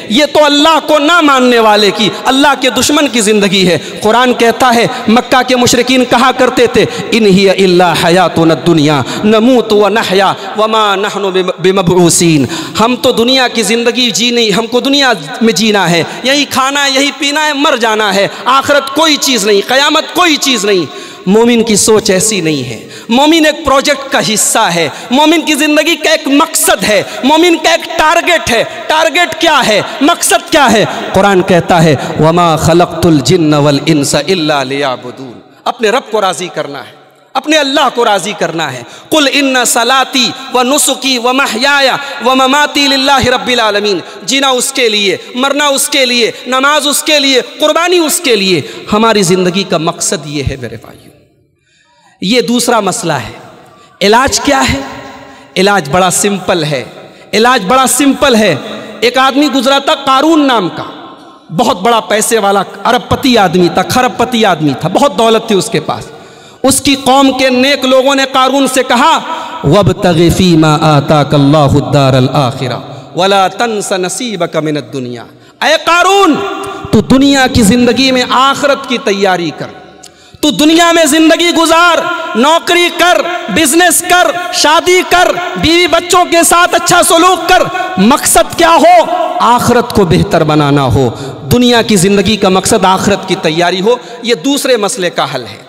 یہ تو اللہ کو نہ ماننے والے کی، اللہ کے دشمن کی زندگی ہے۔ قرآن کہتا ہے، مکہ کے مشرکین کہا کرتے تھے، ان ہی الا حیاتنا الدنیا نموت ونحیا وما نحن بمبعوثین، ہم تو دنیا کی زندگی جی ہم کو دنیا میں جینا ہے، یہی کھانا ہے، یہی پینا ہے، مر جانا ہے، آخرت کوئی چیز نہیں، قیامت کوئی چیز نہیں۔ مومن کی سوچ ایسی نہیں ہے۔ مومن ایک پروجیکٹ کا حصہ ہے، مومن کی زندگی کا ایک مقصد ہے، مومن کا ایک ٹارگٹ ہے۔ ٹارگٹ کیا ہے؟ مقصد کیا ہے؟ قرآن کہتا ہے وَمَا خَلَقْتُ الْجِنَّ وَالْإِنسَ إِلَّا لِيَعْبُدُونَ، اپنے رب کو راضی کرنا ہے، اپنے اللہ کو راضی کرنا ہے۔ قُلْ إِنَّ صَلَاتِي وَنُسُكِي وَمَحْيَايَ وَمَمَاتِي لِلَّهِ رَبِّ الْعَالَمِينَ، جینا اس کے لیے، مرنا اس کے لیے، نماز اس کے لیے، قربانی اس کے لیے۔ ہماری زندگی کا مقصد یہ ہے میرے بھائیو۔ یہ دوسرا مسئلہ ہے۔ علاج کیا ہے؟ علاج بڑا سمپل ہے، علاج بڑا سمپل ہے۔ ایک آدمی گزرا تھا قارون نام کا، بہت بڑا پیسے والا ارب پتی آدمی تھا، کھرب پتی آدمی تھا، بہت دولت تھی اس کے پاس۔ اس کی قوم کے نیک لوگوں نے قارون سے کہا وَابْتَغِ فِي مَا آتَاكَ اللَّهُ الدَّارَ الْآخِرَةَ وَلَا تَنْسَ نَصِيبَكَ مِنَ الدُّنْيَا، اے قارون تو دنیا کی زندگی میں آخرت کی تیاری کر، تو دنیا میں زندگی گزار، نوکری کر، بزنس کر، شادی کر، بیوی بچوں کے ساتھ اچھا سلوک کر۔ مقصد کیا ہو؟ آخرت کو بہتر بنانا ہو، دنیا کی زندگی کا مقصد آخرت کی تیاری ہو۔ یہ دوسرے مسئلے کا حل ہے۔